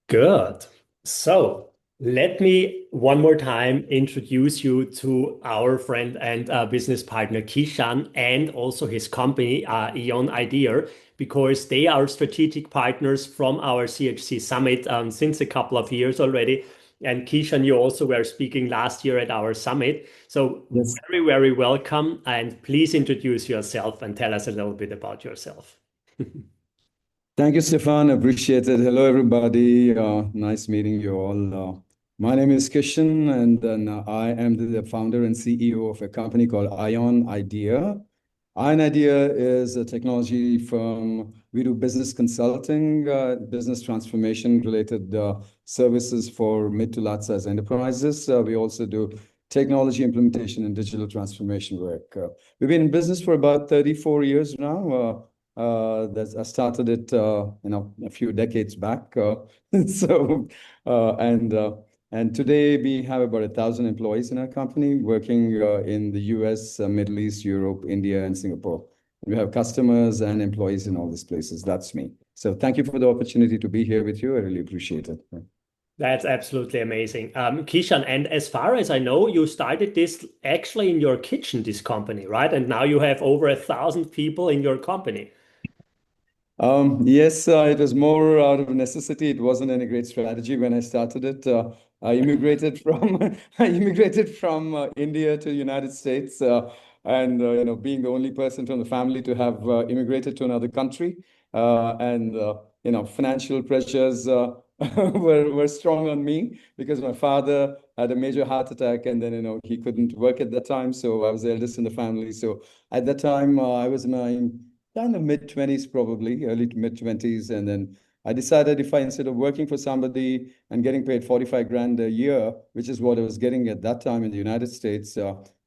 Good. So let me one more time introduce you to our friend and business partner Kishan and also his company, Ion Idea, because they are strategic partners from our CHC Summit since a couple of years already. And Kishan, you also were speaking last year at our summit. So Yes. very, very welcome. And please introduce yourself and tell us a little bit about yourself. Thank you, Stefan. Appreciate it. Hello, everybody. Nice meeting you all. My name is Kishan, and I am the founder and CEO of a company called Ion Idea. Ion Idea is a technology firm. We do business consulting, business transformation related services for mid to large size enterprises. We also do technology implementation and digital transformation work. We've been in business for about 34 years now. I started it, a few decades back. So, uh, and uh, and today we have about 1,000 employees in our company working in the US, Middle East, Europe, India, and Singapore. We have customers and employees in all these places. That's me. So thank you for the opportunity to be here with you. I really appreciate it. That's absolutely amazing. Kishan, and as far as I know, you started this actually in your kitchen, this company, right? And now you have over 1,000 people in your company. Yes, it was more out of necessity. It wasn't any great strategy when I started it. I immigrated from I immigrated from India to the United States, and being the only person from the family to have immigrated to another country, and financial pressures were strong on me because my father had a major heart attack, and then he couldn't work at that time, so I was the eldest in the family. So at that time, I was in my kind of mid 20s, probably early to mid 20s. And then I decided if I, instead of working for somebody and getting paid 45 grand a year, which is what I was getting at that time in the United States,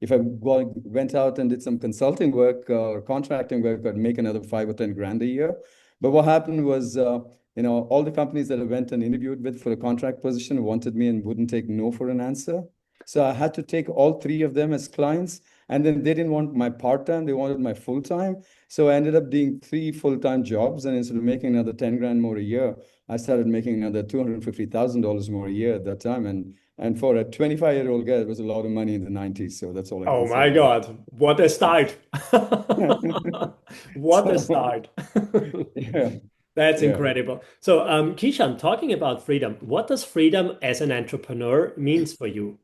if I went out and did some consulting work or contracting work, I'd make another 5 or 10 grand a year. But what happened was, all the companies that I went and interviewed with for a contract position wanted me and wouldn't take no for an answer. So I had to take all three of them as clients. And then they didn't want my part-time, they wanted my full-time. So I ended up doing three full-time jobs, and instead of making another 10 grand more a year, I started making another $250,000 more a year at that time. And for a 25-year-old guy, it was a lot of money in the 90s. So that's all I Oh can say my about God, what a start. it. What a So start. yeah, That's yeah. incredible. So, Kishan, talking about freedom, what does freedom as an entrepreneur means for you?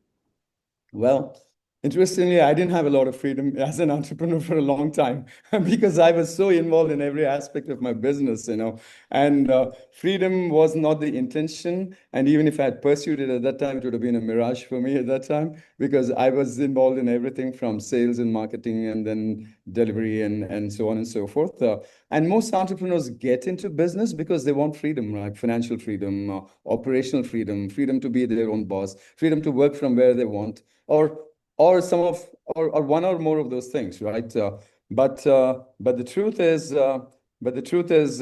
Well, interestingly, I didn't have a lot of freedom as an entrepreneur for a long time because I was so involved in every aspect of my business. And freedom was not the intention. And even if I had pursued it at that time, it would have been a mirage for me at that time because I was involved in everything from sales and marketing and then delivery and so on and so forth. And most entrepreneurs get into business because they want freedom, like financial freedom, operational freedom, freedom to be their own boss, freedom to work from where they want or or one or more of those things, right? But the truth is,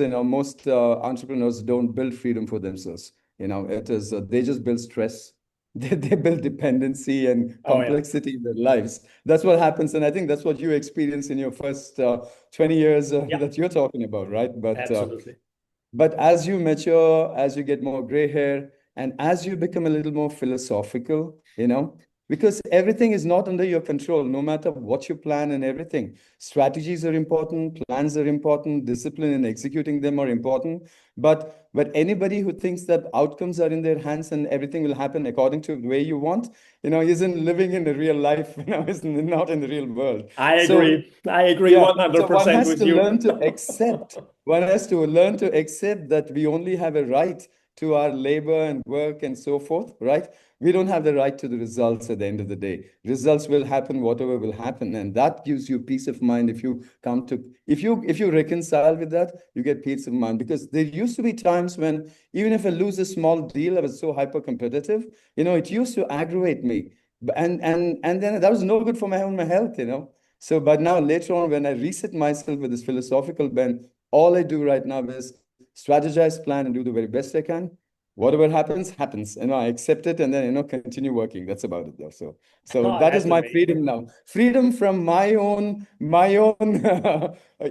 most entrepreneurs don't build freedom for themselves. It is they just build stress. They build dependency and Oh, yeah, complexity in their lives. That's what happens, and I think that's what you experience in your first 20 years yeah, that you're talking about, right? absolutely. But as you mature, as you get more gray hair, and as you become a little more philosophical, because everything is not under your control, no matter what you plan and everything. Strategies are important, plans are important, discipline in executing them are important. But anybody who thinks that outcomes are in their hands and everything will happen according to the way you want, isn't living in the real life, is not in the real world. I So agree. I agree yeah, so one 100% has with to you. learn to accept. One has to learn to accept that we only have a right to our labor and work and so forth, right? We don't have the right to the results at the end of the day. Results will happen, whatever will happen, and that gives you peace of mind if you come to if you reconcile with that, you get peace of mind. Because there used to be times when even if I lose a small deal, I was so hyper competitive, it used to aggravate me. And then that was no good for my health. So, but now later on, when I reset myself with this philosophical bend, all I do right now is strategize, plan, and do the very best I can. whatever happens, happens. I accept it and then, continue working. That's about it though. So Oh, that is that's my amazing. freedom now. Freedom from my own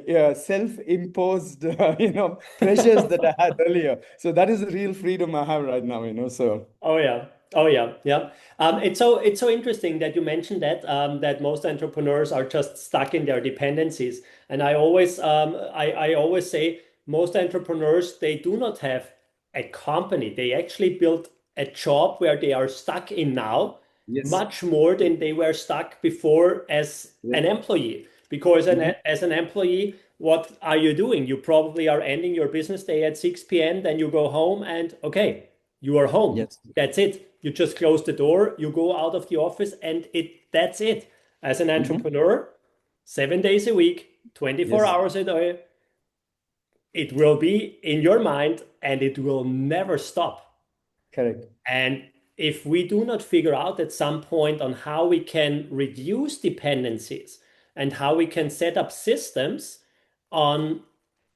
yeah, self-imposed, pressures that I had earlier. So that is the real freedom I have right now, so. Oh yeah. Oh yeah. Yeah. It's so interesting that you mentioned that most entrepreneurs are just stuck in their dependencies. And I always say most entrepreneurs, they do not have a company. They actually built a job where they are stuck in now Yes. much more than they were stuck before as Yeah. an employee. Because Hmm. as an employee, what are you doing? You probably are ending your business day at 6 p.m. Then you go home and okay, you are home. Yes. That's it. You just close the door, you go out of the office, and that's it. As an Hmm. entrepreneur, 7 days a week, 24 Yes. hours a day, it will be in your mind and it will never stop. Correct. And if we do not figure out at some point on how we can reduce dependencies and how we can set up systems on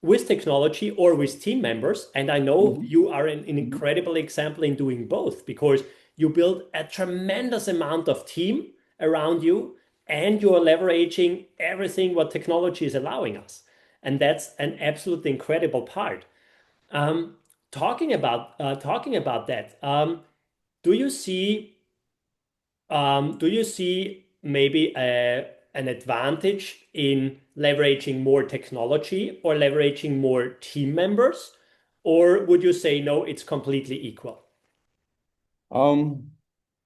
with technology or with team members, and I know Hmm. you are an Hmm. incredible example in doing both because you build a tremendous amount of team around you and you are leveraging everything what technology is allowing us. And that's an absolutely incredible part. Um, talking about that, do you see maybe an advantage in leveraging more technology or leveraging more team members, or would you say no, it's completely equal? Um,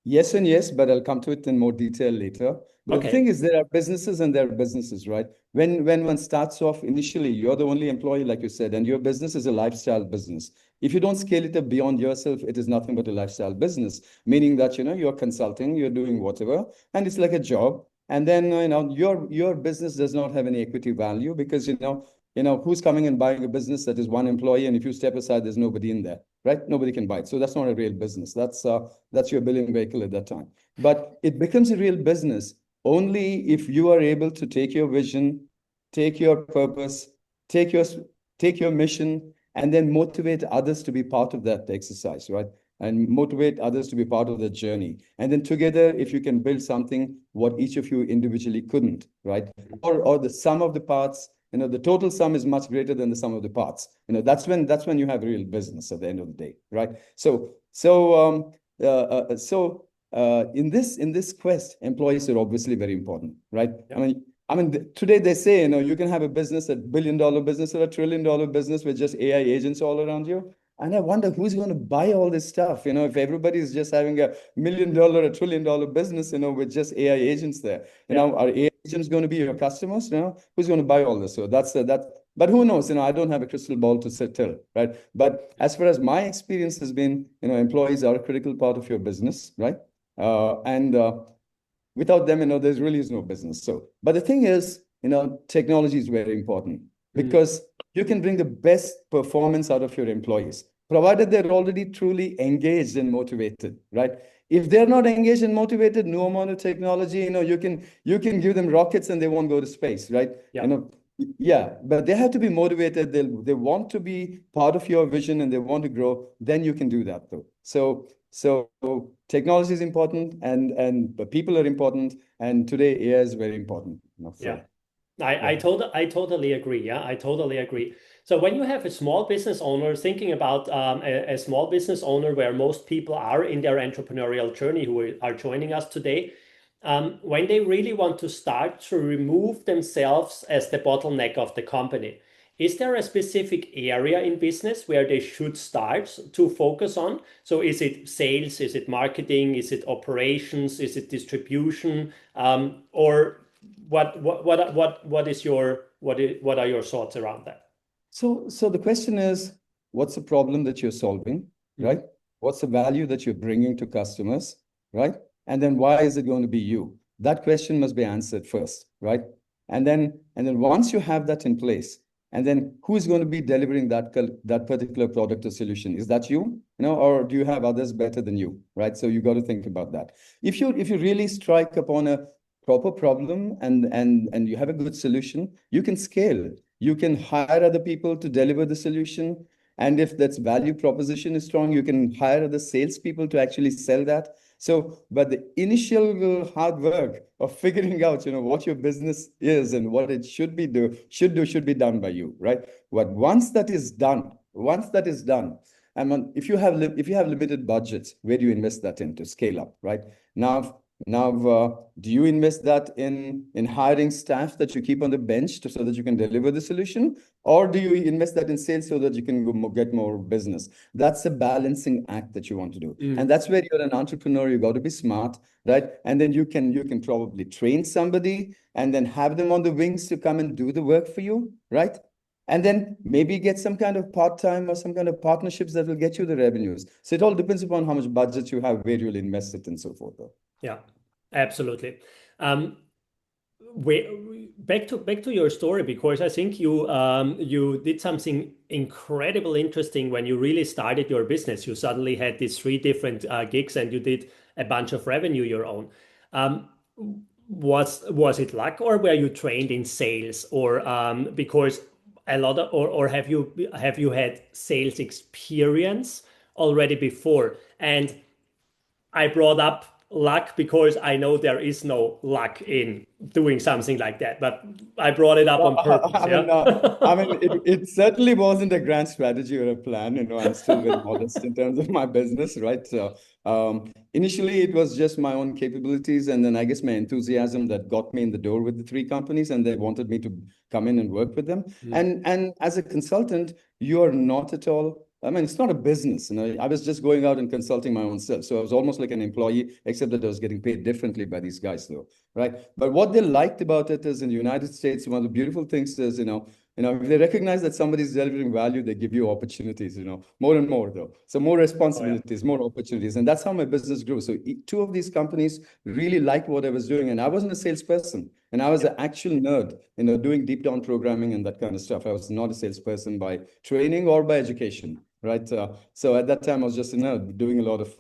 Yes and yes, but I'll come to it in more detail later. But the thing Okay. is, there are businesses and there are businesses, right? When one starts off initially, you're the only employee, like you said, and your business is a lifestyle business. If you don't scale it up beyond yourself, it is nothing but a lifestyle business, meaning that you're consulting, you're doing whatever, and it's like a job. And then your business does not have any equity value because who's coming and buying a business that is one employee, and if you step aside, there's nobody in there, right? Nobody can buy it. So that's not a real business. That's your billing vehicle at that time. But it becomes a real business only if you are able to take your vision, take your purpose, take your take your mission, and then motivate others to be part of that exercise, right? And motivate others to be part of the journey. And then together, if you can build something what each of you individually couldn't, right? Or the sum of the parts, the total sum is much greater than the sum of the parts. That's when you have real business at the end of the day, right? In this quest, employees are obviously very important, right? Yeah. I mean, today they say, you can have a business, a $1 billion business or $1 trillion business with just AI agents all around you. And I wonder who's going to buy all this stuff, if everybody's just having $1 million, $1 trillion business, with just AI agents there. Yeah. Are AI agents going to be your customers? Who's going to buy all this? So but who knows? I don't have a crystal ball to tell, right? But as far as my experience has been, employees are a critical part of your business, right? And Without them, there's really is no business. So, but the thing is, technology is very important Mm. because you can bring the best performance out of your employees, provided they're already truly engaged and motivated, right? If they're not engaged and motivated, no amount of technology, you can give them rockets and they won't go to space, right? Yeah. You know, yeah, but they have to be motivated. They want to be part of your vision and they want to grow. Then you can do that, though. So technology is important and the people are important. And today AI is very important. Yeah. So I, yeah. I, I totally agree. Yeah, I totally agree. So when you have a small business owner, thinking about a small business owner where most people are in their entrepreneurial journey who are joining us today, when they really want to start to remove themselves as the bottleneck of the company, is there a specific area in business where they should start to focus on? So is it sales? Is it marketing? Is it operations? Is it distribution? Or what are your thoughts around that? So the question is, what's the problem that you're solving, Mhm. right? What's the value that you're bringing to customers, right? And then why is it going to be you? That question must be answered first, right? And then once you have that in place, and then who's going to be delivering that particular product or solution? Is that you? Or do you have others better than you, right? So you got to think about that. If you really strike upon a proper problem and you have a good solution, you can scale. You can hire other people to deliver the solution. And if that's value proposition is strong, you can hire the salespeople to actually sell that. So, but the initial hard work of figuring out, what your business is and what it should be done by you, right? But once that is done, and if you have limited budgets, where do you invest that in to scale up, right? Now, do you invest that in hiring staff that you keep on the bench so that you can deliver the solution, or do you invest that in sales so that you can get more business? That's a balancing act that you want to do, and that's where you're an entrepreneur. You got to be smart, right? And then you can probably train somebody and then have them on the wings to come and do the work for you, right? And then maybe get some kind of part-time or some kind of partnerships that will get you the revenues. So it all depends upon how much budget you have, where you'll invest it, and so forth. Yeah, absolutely. Um, back to your story, because I think you did something incredible interesting when you really started your business. You suddenly had these three different gigs and you did a bunch of revenue your own. Um, was it luck, or were you trained in sales, or because a lot of, or have you had sales experience already before? And I brought up luck because I know there is no luck in doing something like that, but I brought it up Well, on purpose. Yeah. it certainly wasn't a grand strategy or a plan. I'm still very modest in terms of my business, right? So, initially, it was just my own capabilities, and then I guess my enthusiasm that got me in the door with the three companies, and they wanted me to come in and work with them. Mm. And as a consultant, you are not at all. I mean, it's not a business. I was just going out and consulting my own self. So I was almost like an employee, except that I was getting paid differently by these guys, though, right? But what they liked about it is in the United States, one of the beautiful things is, if they recognize that somebody's delivering value, they give you opportunities, more and more though. So more Oh yeah. responsibilities, more opportunities. And that's how my business grew. So two of these companies really liked what I was doing. And I wasn't a salesperson. And I was Yeah. an actual nerd, doing deep down programming and that kind of stuff. I was not a salesperson by training or by education, right? So at that time, I was just a nerd doing a lot of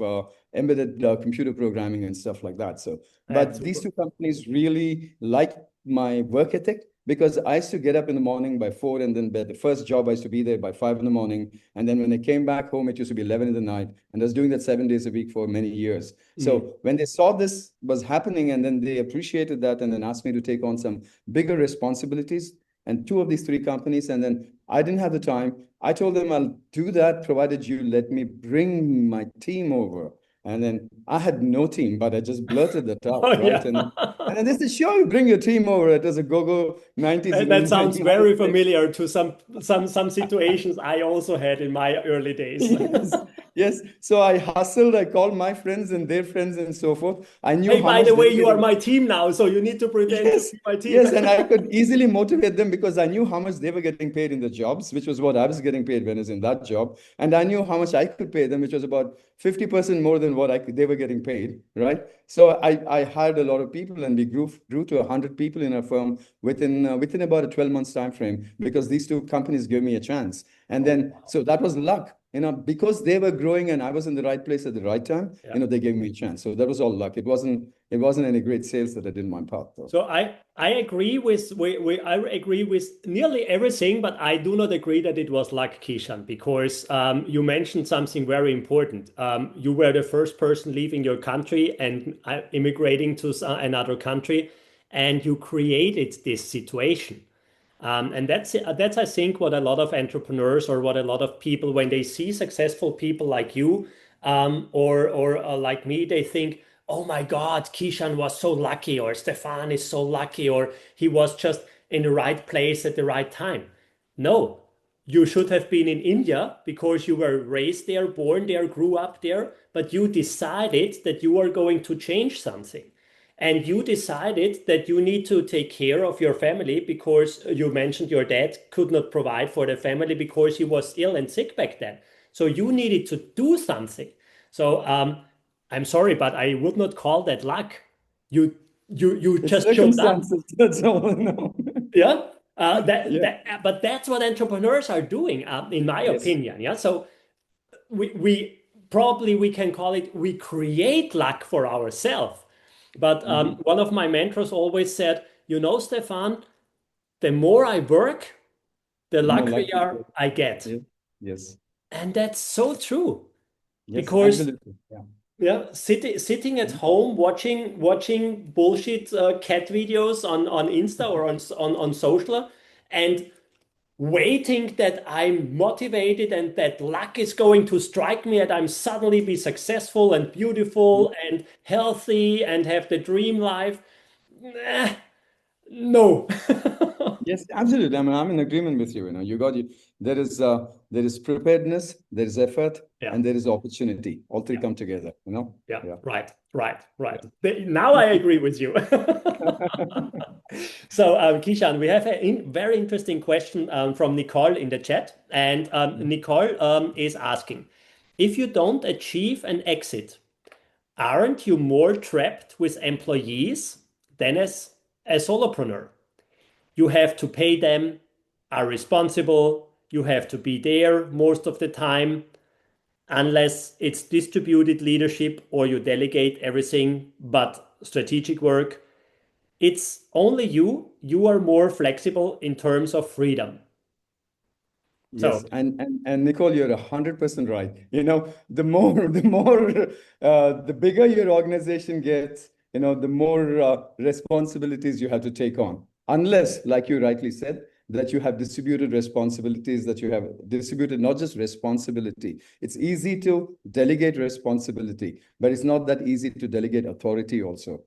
embedded computer programming and stuff like that. So, That's but these two companies really liked my work ethic, because I used to get up in the morning by 4, and then the first job I used to be there by 5 in the morning. And then when I came back home, it used to be 11 in the night. And I was doing that 7 days a week for many years. Mm. So when they saw this was happening, and then they appreciated that, and then asked me to take on some bigger responsibilities and two of these three companies. And then I didn't have the time. I told them I'll do that provided you let me bring my team over. And then I had no team, but I just blurted that out, Oh right? yeah. And they said, sure, you bring your team over. It was a go-go 90s That, in that India, sounds United very States. familiar to some situations I also had in my early days. Yes, yes. So I hustled, I called my friends and their friends and so forth. I knew Hey, how by much the they way, were you are getting. my team now, so you need to pretend to Yes, be my team. yes, and I could easily motivate them because I knew how much they were getting paid in the jobs, which was what I was getting paid when I was in that job, and I knew how much I could pay them, which was about 50% more than what they were getting paid, right? So I hired a lot of people, and we grew to 100 people in our firm within about a 12 months time frame, because these two companies gave me a chance, and Oh, then so that was luck. Because they were growing and I was in the right place at the right time, yeah. they gave me a chance. So that was all luck. It wasn't any great sales that I did in my part, though. So I agree with I agree with nearly everything, but I do not agree that it was luck, Kishan, because you mentioned something very important. You were the first person leaving your country and immigrating to another country, and you created this situation. And that's I think what a lot of entrepreneurs, or what a lot of people, when they see successful people like you, or like me, they think, oh my God, Kishan was so lucky, or Stefan is so lucky, or he was just in the right place at the right time. No, you should have been in India because you were raised there, born there, grew up there, but you decided that you are going to change something. And you decided that you need to take care of your family because you mentioned your dad could not provide for the family because he was ill and sick back then. So you needed to do something. So I'm sorry, but I would not call that luck. You you It's just showed up. circumstances. That's all I know. Yeah. Yeah. But that's what entrepreneurs are doing, in my Yes. opinion. Yeah. So we probably we can call it we create luck for ourselves. But Hmm. one of my mentors always said, Stefan, the more I work, the The more likely. luckier I get. Yeah. Yes. And that's so true Yes, because absolutely. Yeah. yeah, sitting at Mhm. home watching bullshit cat videos on Insta or on social and waiting that I'm motivated and that luck is going to strike me and I'm suddenly be successful and beautiful and healthy and have the dream life. Nah, no. Yes, absolutely. I mean, I'm in agreement with you. You got you. There is preparedness, there is effort, Yeah, and there is opportunity. All three yeah, come together. yeah. Yeah. Right, right, right. Now I agree with you. So, Kishan, we have a very interesting question from Nicole in the chat. And Nicole is asking, if you don't achieve an exit, aren't you more trapped with employees than as a solopreneur? You have to pay them, are responsible, you have to be there most of the time, unless it's distributed leadership or you delegate everything but strategic work. It's only you. You are more flexible in terms of freedom. So, Yes, and Nicole, you're 100% right. The more the bigger your organization gets, the more responsibilities you have to take on. Unless, like you rightly said, that you have distributed responsibilities, that you have distributed not just responsibility. It's easy to delegate responsibility, but it's not that easy to delegate authority also.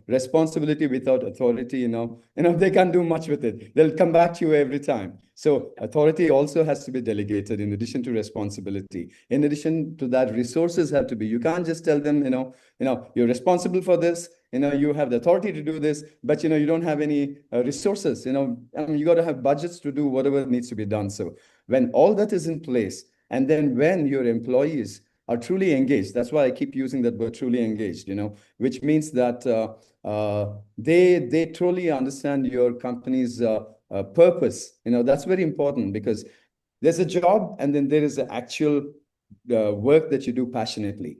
Responsibility without authority, they can't do much with it. They'll come back to you every time. So authority also has to be delegated in addition to responsibility. In addition to that, resources have to be. You can't just tell them, you're responsible for this. You have the authority to do this, but you don't have any resources. I mean, you got to have budgets to do whatever needs to be done. So when all that is in place, and then when your employees are truly engaged, that's why I keep using that word, truly engaged. Which means that they truly understand your company's purpose. That's very important because there's a job and then there is the actual work that you do passionately.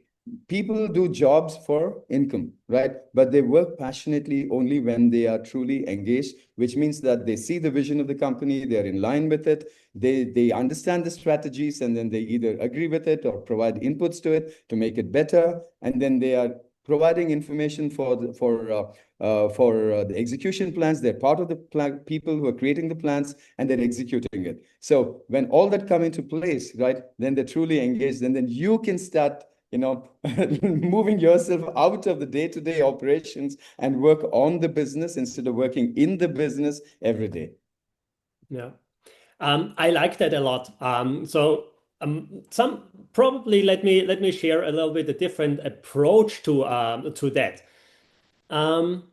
People do jobs for income, right? But they work passionately only when they are truly engaged, which means that they see the vision of the company, they're in line with it, they understand the strategies, and then they either agree with it or provide inputs to it to make it better, and then they are providing information for the execution plans. They're part of the plan, people who are creating the plans, and they're executing it. So when all that come into place, right, then they're truly engaged, and then you can start, moving yourself out of the day-to-day operations and work on the business instead of working in the business every day. yeah, I like that a lot. Some probably let me share a little bit a different approach to that. Um,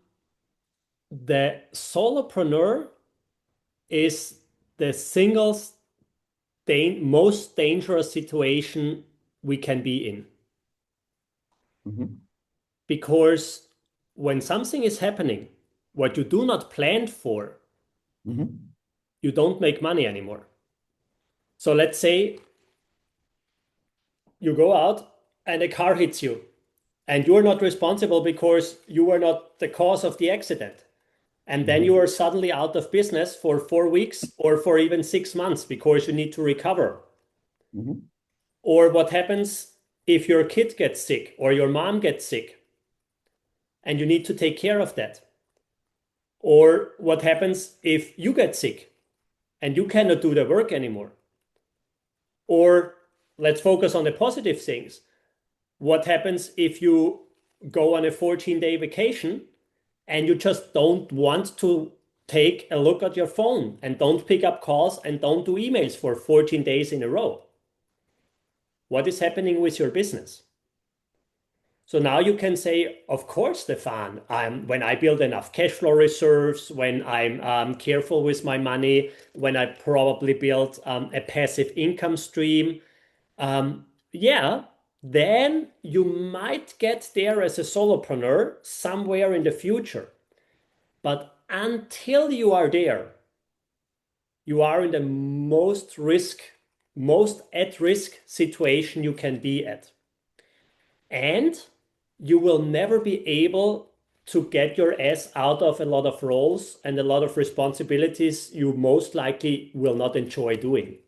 the solopreneur is the single most dangerous situation we can be in Mhm. because when something is happening, what you do not plan for, Mhm. you don't make money anymore. So let's say you go out and a car hits you and you're not responsible because you were not the cause of the accident. And then you Mhm. are suddenly out of business for 4 weeks or for even 6 months because you need to recover. Mhm. Or what happens if your kid gets sick or your mom gets sick and you need to take care of that? Or what happens if you get sick and you cannot do the work anymore? Or let's focus on the positive things. What happens if you go on a 14-day vacation and you just don't want to take a look at your phone and don't pick up calls and don't do emails for 14 days in a row? What is happening with your business? So now you can say, of course, Stefan, when I build enough cash flow reserves, when I'm careful with my money, when I probably build a passive income stream, yeah, then you might get there as a solopreneur somewhere in the future. But until you are there, you are in the most at risk situation you can be at. And you will never be able to get your ass out of a lot of roles and a lot of responsibilities you most likely will not enjoy doing.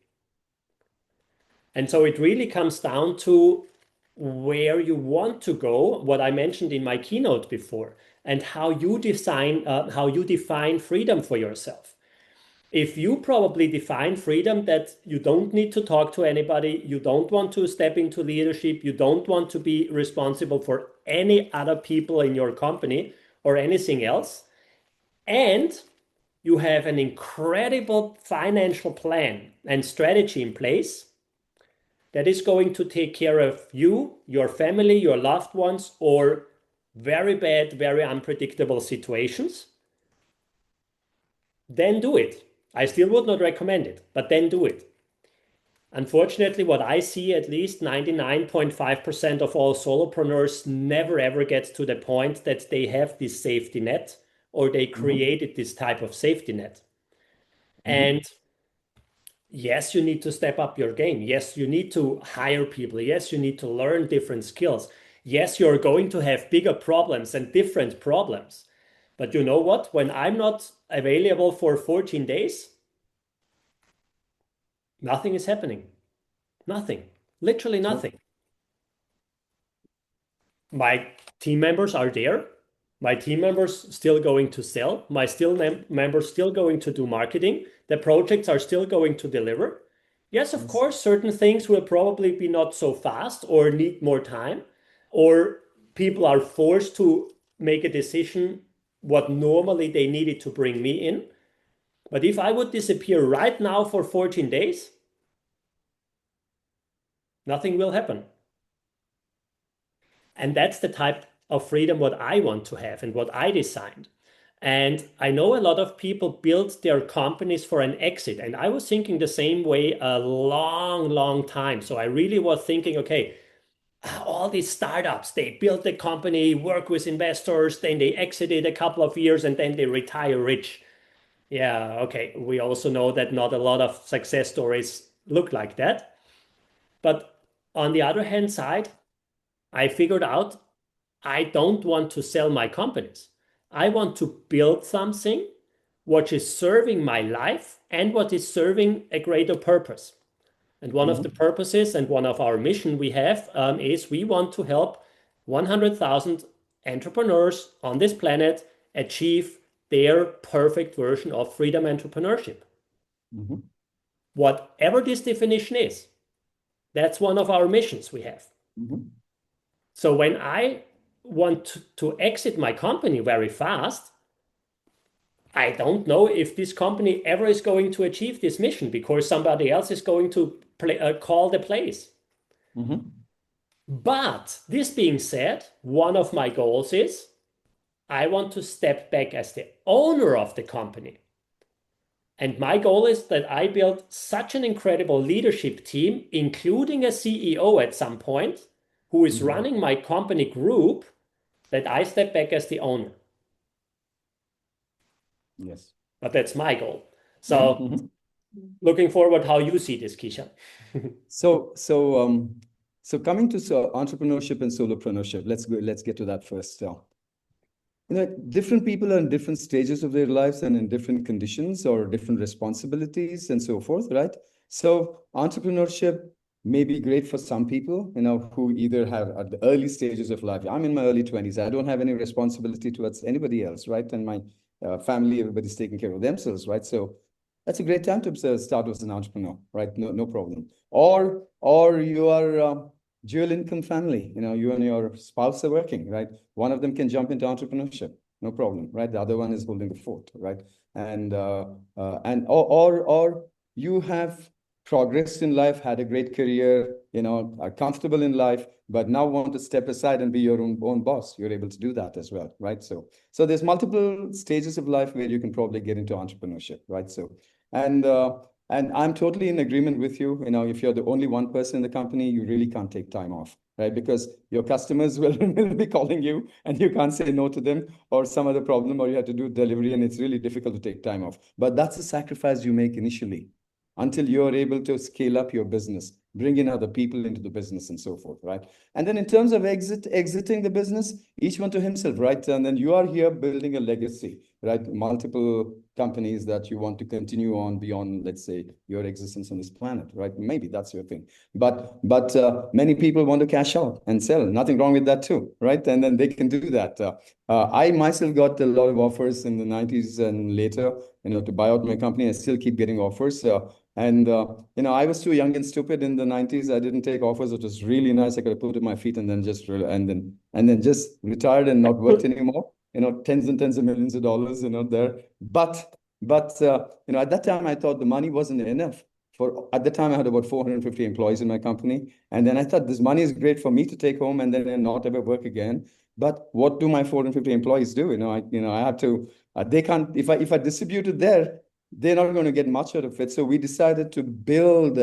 And so it really comes down to where you want to go, what I mentioned in my keynote before, and how you define freedom for yourself. If you probably define freedom that you don't need to talk to anybody, you don't want to step into leadership, you don't want to be responsible for any other people in your company or anything else, and you have an incredible financial plan and strategy in place that is going to take care of you, your family, your loved ones, or very bad, very unpredictable situations, then do it. I still would not recommend it, but then do it. Unfortunately, what I see, at least 99.5% of all solopreneurs never ever gets to the point that they have this safety net or they created this type of safety net. And yes, you need to step up your game. Yes, you need to hire people. Yes, you need to learn different skills. Yes, you're going to have bigger problems and different problems. But you know what? When I'm not available for 14 days, nothing is happening. Nothing. Literally nothing. My team members are there. My team members still going to sell. My members still going to do marketing. The projects are still going to deliver. Yes, of course, certain things will probably be not so fast or need more time, or people are forced to make a decision what normally they needed to bring me in. But if I would disappear right now for 14 days, nothing will happen. And that's the type of freedom what I want to have and what I designed. And I know a lot of people build their companies for an exit. And I was thinking the same way a long, long time. So I really was thinking, okay, all these startups, they built the company, work with investors, then they exited a couple of years and then they retire rich. Yeah, okay. We also know that not a lot of success stories look like that. But on the other hand side, I figured out I don't want to sell my companies. I want to build something what is serving my life and what is serving a greater purpose. And one of the purposes and one of our mission we have is we want to help 100,000 entrepreneurs on this planet achieve their perfect version of freedom entrepreneurship. Whatever this definition is, that's one of our missions we have. So when I want to exit my company very fast, I don't know if this company ever is going to achieve this mission because somebody else is going to call the place. But this being said, one of my goals is I want to step back as the owner of the company. And my goal is that I build such an incredible leadership team, including a CEO at some point, who is running my company group, that I step back as the owner. Yes. But that's my goal. So looking forward how you see this, Kishan. So coming to entrepreneurship and solopreneurship, let's get to that first. Different people are in different stages of their lives and in different conditions or different responsibilities and so forth, right? So entrepreneurship may be great for some people, who either have at the early stages of life. I'm in my early 20s. I don't have any responsibility towards anybody else, right? And my family, everybody's taking care of themselves, right? So that's a great time to start as an entrepreneur, right? No problem. Or you are dual income family, you and your spouse are working, right? One of them can jump into entrepreneurship, no problem, right? The other one is holding the fort, right? Or you have progressed in life, had a great career, are comfortable in life, but now want to step aside and be your own boss. You're able to do that as well, right? So there's multiple stages of life where you can probably get into entrepreneurship, right? And I'm totally in agreement with you. If you're the only one person in the company, you really can't take time off, right? Because your customers will be calling you and you can't say no to them, or some other problem, or you have to do delivery and it's really difficult to take time off. But that's a sacrifice you make initially until you're able to scale up your business. bring in other people into the business and so forth, right? And then in terms of exiting the business, each one to himself, right? And then you are here building a legacy, right? Multiple companies that you want to continue on beyond, let's say, your existence on this planet, right? Maybe that's your thing. But many people want to cash out and sell. Nothing wrong with that too, right? And then they can do that. I myself got a lot of offers in the 90s and later, to buy out my company. I still keep getting offers. I was too young and stupid in the 90s. I didn't take offers. It was really nice. I could have put it my feet and then just retired and not worked anymore. Tens and tens of millions of dollars, there. But at that time, I thought the money wasn't enough. At the time, I had about 450 employees in my company. And then I thought this money is great for me to take home and then not ever work again. But what do my 450 employees do? I have to, they can't, if I distribute it there, they're not going to get much out of it. So we decided to build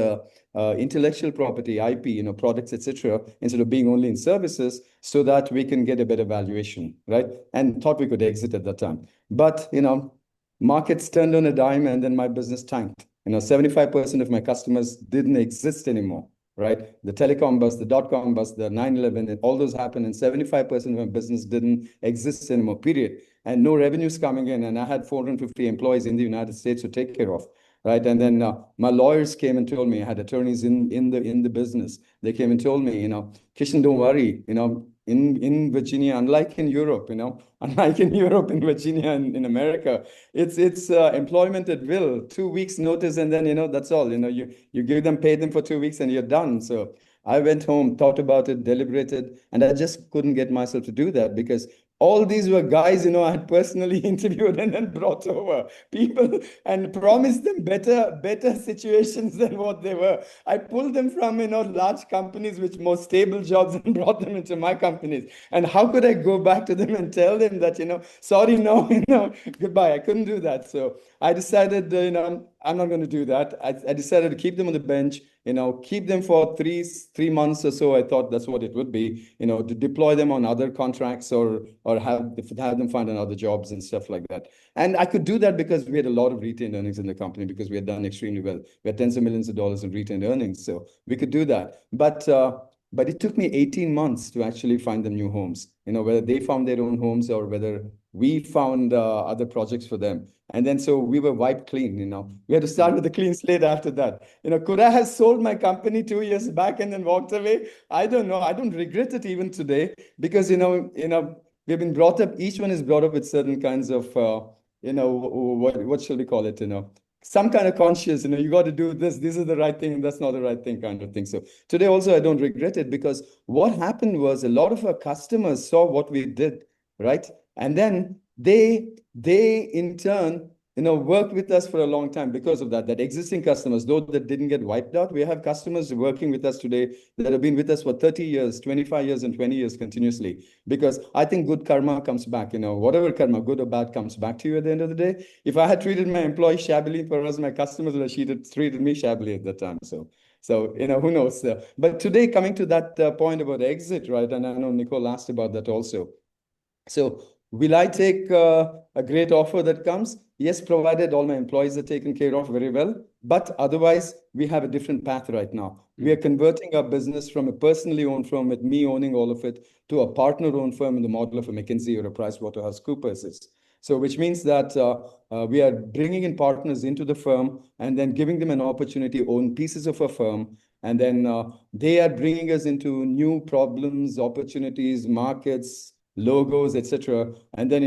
intellectual property, IP, products, etc., instead of being only in services, so that we can get a better valuation, right? And thought we could exit at that time. But markets turned on a dime, and then my business tanked. 75% of my customers didn't exist anymore, right? The telecom bust, the dot-com bust, the 9/11, and all those happened, and 75% of my business didn't exist anymore, period. And no revenues coming in, and I had 450 employees in the United States to take care of, right? And then my lawyers came and told me, I had attorneys in the business. They came and told me, Kishan, don't worry, in Virginia, unlike in Europe, unlike in Europe, in Virginia, and in America, it's employment at will, 2 weeks notice, and then that's all. You give them, pay them for 2 weeks, and you're done. So I went home, thought about it, deliberated, and I just couldn't get myself to do that because all these were guys, I had personally interviewed and then brought over people and promised them better situations than what they were. I pulled them from, large companies with more stable jobs and brought them into my companies. And how could I go back to them and tell them that, sorry, no, goodbye. I couldn't do that. So I decided, I'm not going to do that. I decided to keep them on the bench, keep them for three months or so. I thought that's what it would be, to deploy them on other contracts or have them find another jobs and stuff like that. And I could do that because we had a lot of retained earnings in the company because we had done extremely well. We had tens of millions of dollars in retained earnings, so we could do that. But it took me 18 months to actually find them new homes, whether they found their own homes or whether we found other projects for them. And then so we were wiped clean, We had to start with a clean slate after that. Could I have sold my company 2 years back and then walked away? I don't know. I don't regret it even today because, we've been brought up, each one is brought up with certain kinds of, what shall we call it, some kind of conscious, you got to do this is the right thing, and that's not the right thing kind of thing. So today also, I don't regret it because what happened was a lot of our customers saw what we did, right? And then they in turn, worked with us for a long time because of that existing customers, though that didn't get wiped out. We have customers working with us today that have been with us for 30 years, 25 years, and 20 years continuously, because I think good karma comes back, whatever karma, good or bad, comes back to you at the end of the day. If I had treated my employees shabbily, perhaps my customers would have treated me shabbily at that time. So, who knows? But today, coming to that point about exit, right? And I know Nicole asked about that also. So will I take a great offer that comes? Yes, provided all my employees are taken care of very well. But otherwise, we have a different path right now. We are converting our business from a personally owned firm with me owning all of it to a partner-owned firm in the model of a McKinsey or a PricewaterhouseCoopers is. So which means that we are bringing in partners into the firm and then giving them an opportunity to own pieces of a firm. And then they are bringing us into new problems, opportunities, markets, logos, etc. And then,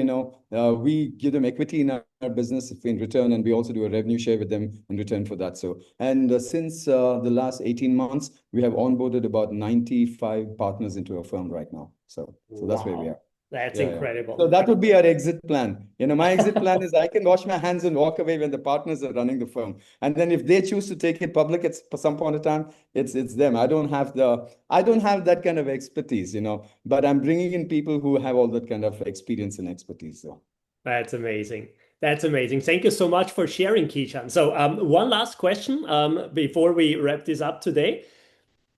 we give them equity in our business in return, and we also do a revenue share with them in return for that. So, and since the last 18 months, we have onboarded about 95 partners into our firm right now. So that's where we are. That's incredible. So that would be our exit plan. My exit plan is I can wash my hands and walk away when the partners are running the firm. And then if they choose to take it public at some point of time, it's them. I don't have that kind of expertise, but I'm bringing in people who have all that kind of experience and expertise. So that's amazing. That's amazing. Thank you so much for sharing, Kishan. So one last question before we wrap this up today.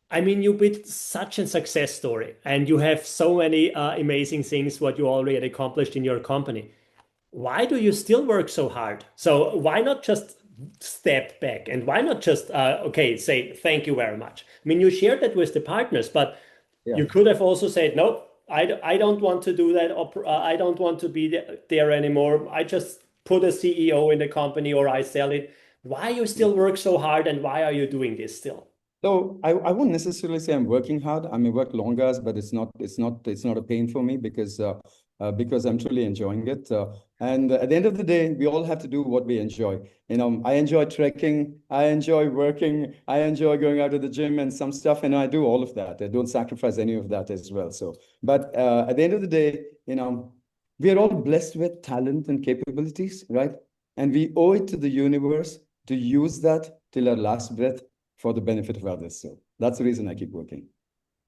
I mean, you built such a success story and you have so many amazing things what you already accomplished in your company. Why do you still work so hard? So why not just step back? And why not just, okay, say thank you very much? I mean, you shared that with the partners, but Yeah. you could have also said, no, I don't want to do that. I don't want to be there anymore. I just put a CEO in the company or I sell it. Why you still work so hard and why are you doing this still? So I won't necessarily say I'm working hard. I may work long hours, but it's not a pain for me because I'm truly enjoying it. And at the end of the day, we all have to do what we enjoy. You know, I enjoy trekking, I enjoy working, I enjoy going out to the gym and some stuff, and I do all of that. I don't sacrifice any of that as well. So, but at the end of the day, you know, we are all blessed with talent and capabilities, right? And we owe it to the universe to use that till our last breath for the benefit of others. So that's the reason I keep working.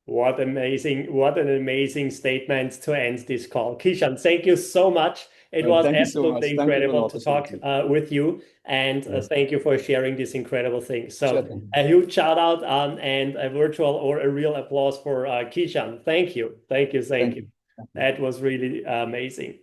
What an amazing statement to end this call. Kishan, thank you so much. It was Thank you so much. absolutely Thank you for the incredible to talk opportunity. with you. And Yes, thank you for sharing this incredible thing. sure So, thing. a huge shout out and a virtual or a real applause for Kishan. Thank you. Thank you. Thank Thank you. you. That was really amazing.